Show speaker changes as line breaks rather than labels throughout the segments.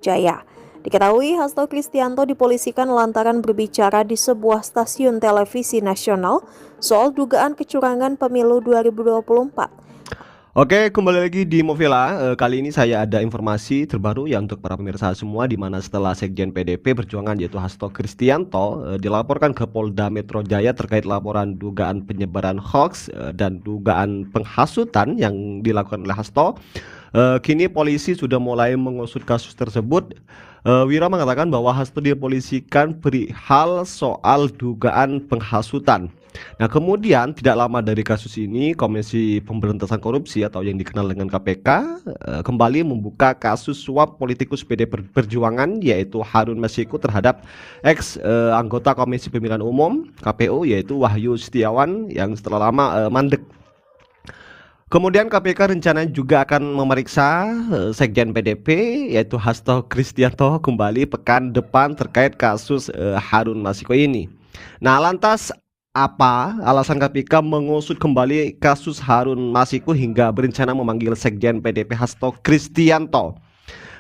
Jaya. Diketahui Hasto Kristianto dipolisikan lantaran berbicara di sebuah stasiun televisi nasional soal dugaan kecurangan pemilu 2024.
Oke, kembali lagi di Movila. Kali ini saya ada informasi terbaru ya untuk para pemirsa semua, di mana setelah Sekjen PDP Perjuangan yaitu Hasto Kristianto dilaporkan ke Polda Metro Jaya terkait laporan dugaan penyebaran hoax dan dugaan penghasutan yang dilakukan oleh Hasto. Kini polisi sudah mulai mengusut kasus tersebut. Wira mengatakan bahwa Hasto dipolisikan perihal soal dugaan penghasutan. Nah, kemudian tidak lama dari kasus ini, Komisi Pemberantasan Korupsi atau yang dikenal dengan KPK kembali membuka kasus suap politikus PD Perjuangan yaitu Harun Masiku terhadap ex anggota Komisi Pemilihan Umum KPU yaitu Wahyu Setiawan yang setelah lama mandek. Kemudian KPK rencananya juga akan memeriksa Sekjen PDP yaitu Hasto Kristianto kembali pekan depan terkait kasus Harun Masiku ini. Nah, lantas apa alasan KPK mengusut kembali kasus Harun Masiku hingga berencana memanggil Sekjen PDP Hasto Kristianto?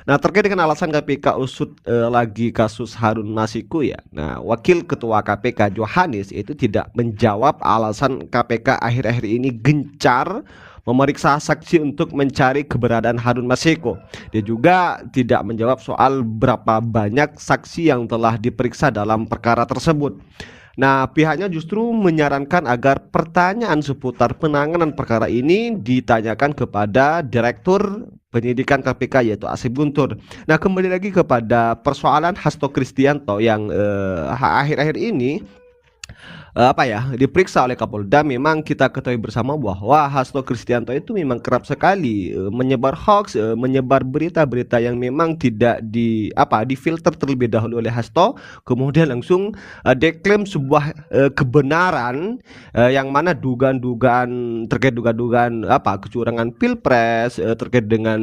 Nah, terkait dengan alasan KPK usut lagi kasus Harun Masiku ya. Nah, Wakil Ketua KPK Johanis itu tidak menjawab alasan KPK akhir-akhir ini gencar memeriksa saksi untuk mencari keberadaan Harun Masiku. Dia juga tidak menjawab soal berapa banyak saksi yang telah diperiksa dalam perkara tersebut. Nah, pihaknya justru menyarankan agar pertanyaan seputar penanganan perkara ini ditanyakan kepada Direktur Penyidikan KPK yaitu Asep Guntur. Nah, kembali lagi kepada persoalan Hasto Kristianto yang akhir-akhir ini diperiksa oleh Kapolda. Memang kita ketahui bersama bahwa Hasto Kristianto itu memang kerap sekali menyebar hoax, menyebar berita-berita yang memang tidak difilter terlebih dahulu oleh Hasto, kemudian langsung deklaim sebuah kebenaran yang mana dugaan-dugaan terkait dugaan-dugaan kecurangan pilpres terkait dengan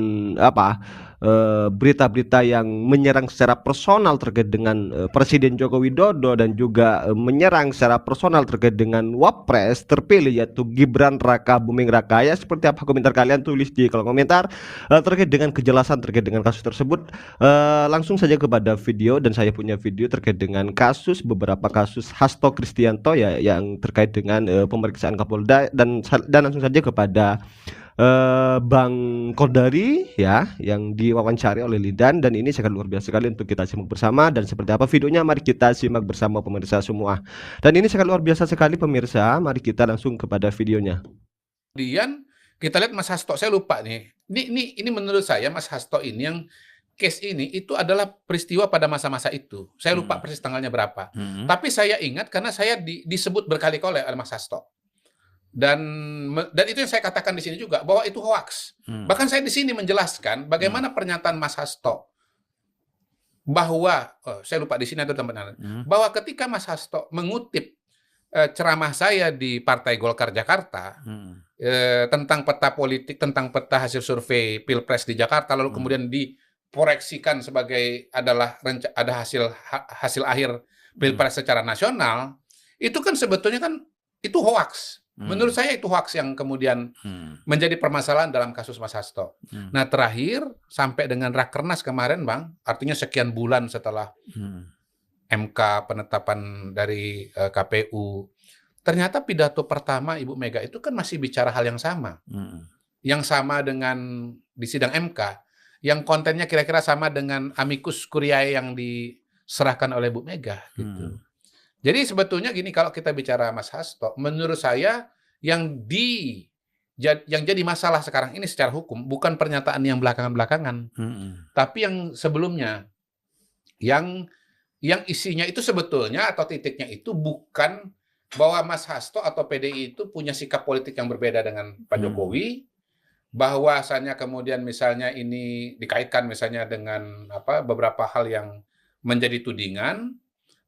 berita-berita yang menyerang secara personal terkait dengan Presiden Joko Widodo dan juga menyerang secara personal terkait dengan Wapres terpilih yaitu Gibran Raka Buming Raka. Ya, seperti apa komentar kalian, tulis di kolom komentar terkait dengan kejelasan terkait dengan kasus tersebut. Langsung saja kepada video, dan saya punya video terkait dengan beberapa kasus Hasto Kristianto ya yang terkait dengan pemeriksaan Kapolda, dan langsung saja kepada Bang Kodari ya yang diwawancari oleh Lidan, dan ini sangat luar biasa sekali untuk kita simak bersama. Dan seperti apa videonya, mari kita simak bersama pemirsa semua. Dan ini sangat luar biasa sekali pemirsa, mari kita langsung kepada videonya.
Kemudian kita lihat Mas Hasto, saya lupa nih. Ini menurut saya Mas Hasto ini yang case ini itu adalah peristiwa pada masa-masa itu. Saya lupa persis tanggalnya berapa. Tapi saya ingat karena saya disebut berkali-kali oleh Mas Hasto. Dan itu yang saya katakan di sini juga bahwa itu hoax. Bahkan saya di sini menjelaskan bagaimana pernyataan Mas Hasto bahwa saya lupa di sini ada tempat bahwa ketika Mas Hasto mengutip ceramah saya di Partai Golkar Jakarta tentang peta politik, tentang peta hasil survei Pilpres di Jakarta, lalu kemudian diproyeksikan sebagai ada hasil akhir Pilpres secara nasional, itu kan sebetulnya kan itu hoax. Menurut saya itu hoax yang kemudian menjadi permasalahan dalam kasus Mas Hasto. Nah, terakhir sampai dengan Rakernas kemarin, Bang, artinya sekian bulan setelah MK penetapan dari KPU, ternyata pidato pertama Ibu Mega itu kan masih bicara hal yang sama. Yang sama dengan di sidang MK, yang kontennya kira-kira sama dengan amicus curiae yang diserahkan oleh Bu Mega gitu. Jadi sebetulnya gini, kalau kita bicara Mas Hasto, menurut saya yang jadi masalah sekarang ini secara hukum bukan pernyataan yang belakangan-belakangan, tapi yang sebelumnya, yang isinya itu sebetulnya atau titiknya itu bukan bahwa Mas Hasto atau PDI itu punya sikap politik yang berbeda dengan Pak Jokowi, bahwasanya kemudian misalnya ini dikaitkan misalnya dengan beberapa hal yang menjadi tudingan.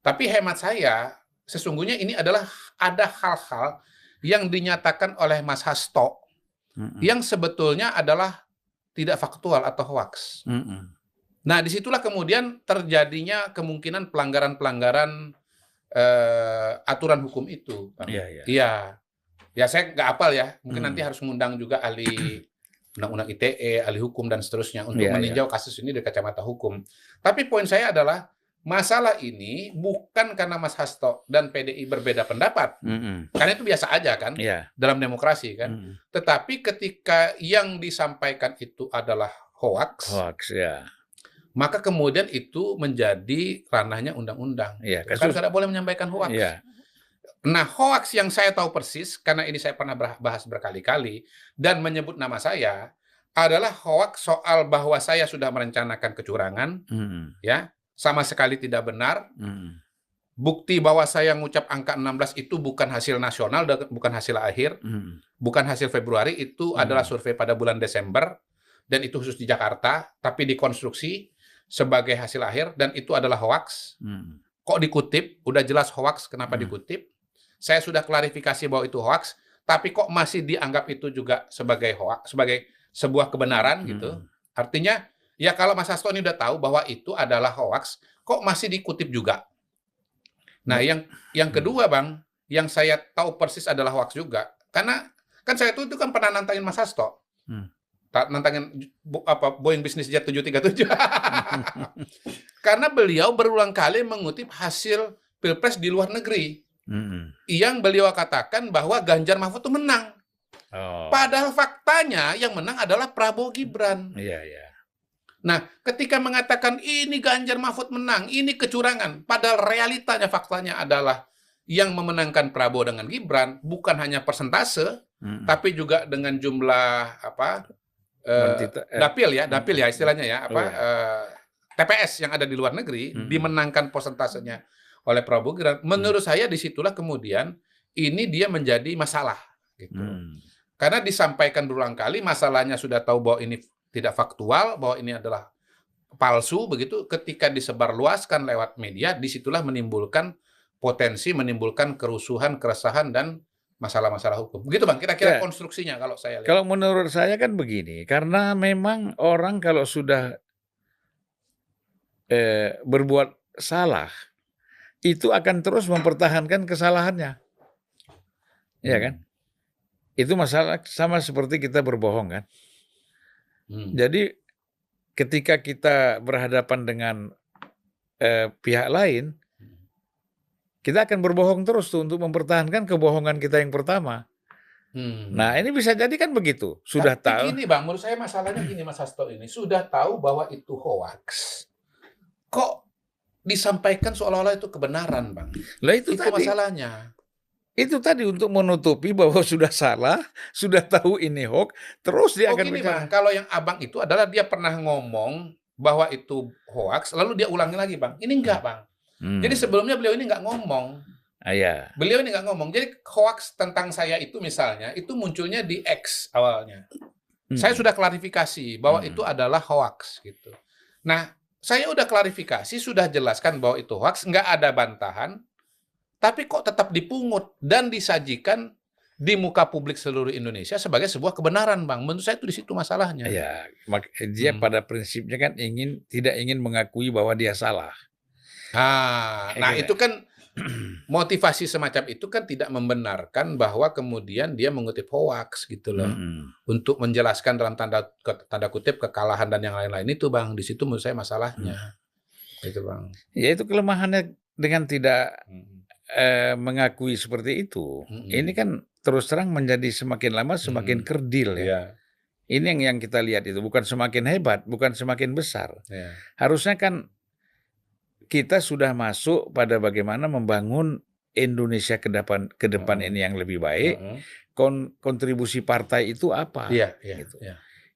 Tapi hemat saya, sesungguhnya ini adalah ada hal-hal yang dinyatakan oleh Mas Hasto yang sebetulnya adalah tidak faktual atau hoax. Nah, disitulah kemudian terjadinya kemungkinan pelanggaran-pelanggaran aturan hukum itu. Iya. Ya, saya nggak hafal ya. Mungkin nanti harus mengundang juga ahli Undang-Undang ITE, ahli hukum dan seterusnya untuk
Iya, iya.
meninjau kasus ini dari kacamata hukum. Tapi poin saya adalah masalah ini bukan karena Mas Hasto dan PDI berbeda pendapat. Karena itu biasa aja kan
Iya.
dalam demokrasi kan. Tetapi ketika yang disampaikan itu adalah hoax,
Ya.
maka kemudian itu menjadi ranahnya undang-undang.
Iya,
Kan tidak boleh menyampaikan hoax.
Iya.
Nah, hoax yang saya tahu persis, karena ini saya pernah bahas berkali-kali, dan menyebut nama saya, adalah hoax soal bahwa saya sudah merencanakan kecurangan, ya, sama sekali tidak benar. Bukti bahwa saya ngucap angka 16 itu bukan hasil nasional, bukan hasil akhir, bukan hasil Februari, itu adalah survei pada bulan Desember, dan itu khusus di Jakarta, tapi dikonstruksi sebagai hasil akhir, dan itu adalah hoax. Kok dikutip? Udah jelas hoax, kenapa dikutip? Saya sudah klarifikasi bahwa itu hoax, tapi kok masih dianggap itu juga sebagai hoax, sebagai sebuah kebenaran gitu. Artinya, ya kalau Mas Hasto ini udah tahu bahwa itu adalah hoax, kok masih dikutip juga? Nah, yang kedua, Bang, yang saya tahu persis adalah hoax juga. Karena kan saya itu kan pernah nantangin Mas Hasto. Nantangin Boeing Business Jet 737. Karena beliau berulang kali mengutip hasil Pilpres di luar negeri. Yang beliau katakan bahwa Ganjar Mahfud itu menang. Padahal faktanya yang menang adalah Prabowo Gibran. Nah, ketika mengatakan ini Ganjar Mahfud menang, ini kecurangan, padahal realitanya, faktanya adalah yang memenangkan Prabowo dengan Gibran bukan hanya persentase, tapi juga dengan jumlah dapil ya istilahnya ya, TPS yang ada di luar negeri dimenangkan persentasenya oleh Prabowo Gibran. Menurut saya disitulah kemudian ini dia menjadi masalah gitu. Karena disampaikan berulang kali, masalahnya sudah tahu bahwa ini tidak faktual, bahwa ini adalah palsu begitu. Ketika disebarluaskan lewat media, disitulah menimbulkan potensi, menimbulkan kerusuhan, keresahan, dan masalah-masalah hukum. Begitu Bang, kira-kira konstruksinya kalau saya lihat.
Kalau menurut saya kan begini, karena memang orang kalau sudah berbuat salah, itu akan terus mempertahankan kesalahannya. Ya kan? Itu masalah sama seperti kita berbohong kan. Jadi ketika kita berhadapan dengan pihak lain, kita akan berbohong terus tuh untuk mempertahankan kebohongan kita yang pertama. Nah, ini bisa jadi kan begitu. Sudah tahu.
Gini Bang, menurut saya masalahnya gini Mas Hasto ini, sudah tahu bahwa itu hoax. Kok disampaikan seolah-olah itu kebenaran, Bang?
Lah itu tadi
masalahnya.
Itu tadi untuk menutupi bahwa sudah salah, sudah tahu ini hoax, terus dia akan
gini,
bicara.
Bang, kalau yang Abang itu adalah dia pernah ngomong bahwa itu hoax, lalu dia ulangi lagi, Bang. Ini enggak, Bang. Jadi sebelumnya beliau ini enggak ngomong. Beliau ini enggak ngomong. Jadi hoax tentang saya itu misalnya, itu munculnya di X awalnya. Saya sudah klarifikasi bahwa itu adalah hoax gitu. Nah, saya udah klarifikasi, sudah jelaskan bahwa itu hoax, nggak ada bantahan, tapi kok tetap dipungut dan disajikan di muka publik seluruh Indonesia sebagai sebuah kebenaran, Bang. Menurut saya itu di situ masalahnya.
Ya, dia pada prinsipnya kan tidak ingin mengakui bahwa dia salah.
Nah, itu kan motivasi semacam itu kan tidak membenarkan bahwa kemudian dia mengutip hoax gitu loh. Untuk menjelaskan dalam tanda kutip kekalahan dan yang lain-lain itu, Bang. Di situ menurut saya masalahnya. Itu, Bang.
Ya itu kelemahannya dengan tidak mengakui seperti itu. Ini kan terus terang menjadi semakin lama semakin kerdil ya. Ini yang kita lihat itu bukan semakin hebat, bukan semakin besar. Harusnya kan kita sudah masuk pada bagaimana membangun Indonesia ke depan ini yang lebih baik. Kontribusi partai itu apa? Gitu.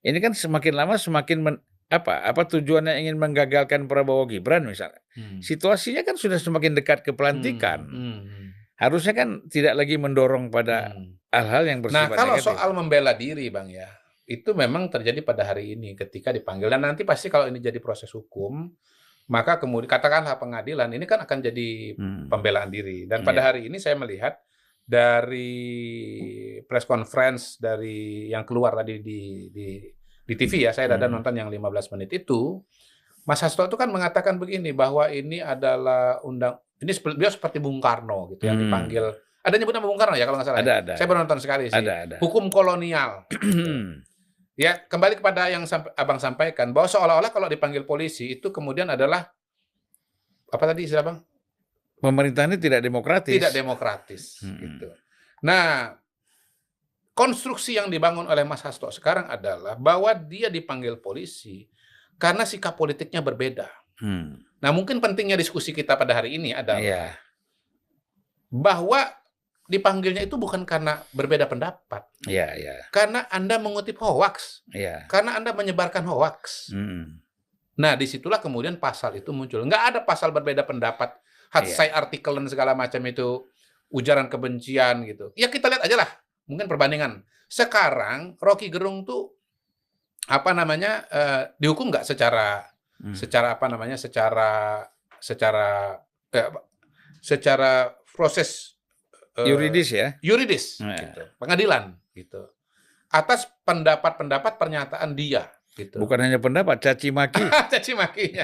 Ini kan semakin lama semakin apa tujuannya ingin menggagalkan Prabowo Gibran misalnya. Situasinya kan sudah semakin dekat ke pelantikan. Harusnya kan tidak lagi mendorong pada hal-hal yang bersifat negatif. Nah,
kalau soal membela diri, Bang ya, itu memang terjadi pada hari ini ketika dipanggil. Dan nanti pasti kalau ini jadi proses hukum, maka kemudian katakanlah pengadilan, ini kan akan jadi pembelaan diri. Dan pada hari ini saya melihat dari press conference dari yang keluar tadi di TV ya, saya ada nonton yang 15 menit itu, Mas Hasto itu kan mengatakan begini, bahwa ini adalah ini beliau seperti Bung Karno gitu yang dipanggil. Ada nyebut nama Bung Karno ya kalau nggak salah?
Ada.
Saya baru nonton sekali sih.
Ada.
Hukum kolonial. Ya, kembali kepada yang Abang sampaikan, bahwa seolah-olah kalau dipanggil polisi itu kemudian adalah, apa tadi istilah Bang?
Pemerintah ini tidak demokratis.
Tidak demokratis. Gitu. Nah, konstruksi yang dibangun oleh Mas Hasto sekarang adalah bahwa dia dipanggil polisi karena sikap politiknya berbeda. Nah, mungkin pentingnya diskusi kita pada hari ini adalah bahwa dipanggilnya itu bukan karena berbeda pendapat. Karena Anda mengutip hoax. Karena Anda menyebarkan hoax. Nah, disitulah kemudian pasal itu muncul. Nggak ada pasal berbeda pendapat, hatsai artikel dan segala macam itu, ujaran kebencian gitu. Ya kita lihat aja lah. Mungkin perbandingan. Sekarang Rocky Gerung tuh dihukum nggak secara proses
yuridis ya?
Yuridis, gitu. Pengadilan gitu. Atas pendapat-pendapat pernyataan dia gitu.
Bukan hanya pendapat, caci maki.
Caci makinya.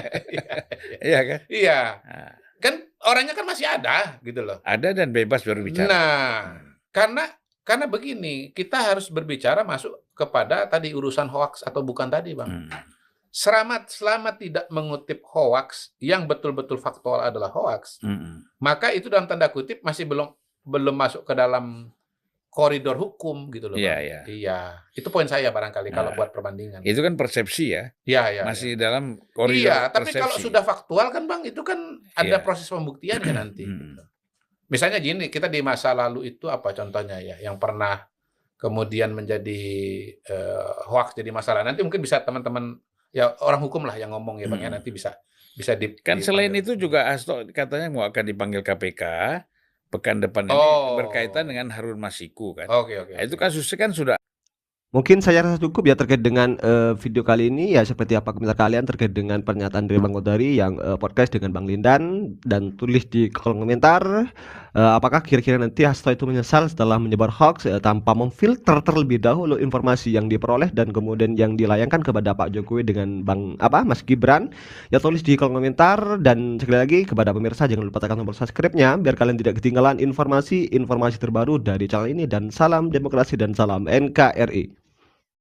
Iya kan?
Iya. Kan orangnya kan masih ada gitu loh.
Ada dan bebas berbicara.
Nah, karena begini, kita harus berbicara masuk kepada tadi urusan hoax atau bukan tadi, Bang. Selama tidak mengutip hoax yang betul-betul faktual adalah hoax, maka itu dalam tanda kutip masih belum masuk ke dalam koridor hukum gitu loh, Bang. Iya. Itu poin saya barangkali kalau buat perbandingan.
Itu kan persepsi ya.
Iya.
Masih dalam koridor
tapi
persepsi.
kalau sudah faktual kan, Bang, itu kan ada proses pembuktiannya nanti. Gitu. Misalnya gini, kita di masa lalu itu apa contohnya ya, yang pernah kemudian menjadi hoax jadi masalah. Nanti mungkin bisa teman-teman ya orang hukum lah yang ngomong ya, Bang, ya nanti bisa
kan selain itu juga Hasto katanya mau akan dipanggil KPK pekan depan ini berkaitan dengan Harun Masiku kan. Nah, itu kasusnya kan sudah.
Mungkin saya rasa cukup ya terkait dengan video kali ini. Ya seperti apa komentar kalian terkait dengan pernyataan dari Bang Kodari yang podcast dengan Bang Lindan, dan tulis di kolom komentar apakah kira-kira nanti Hasto itu menyesal setelah menyebar hoax tanpa memfilter terlebih dahulu informasi yang diperoleh dan kemudian yang dilayangkan kepada Pak Jokowi dengan Mas Gibran. Ya tulis di kolom komentar, dan sekali lagi kepada pemirsa jangan lupa tekan tombol subscribe-nya biar kalian tidak ketinggalan informasi terbaru dari channel ini, dan salam demokrasi dan salam NKRI.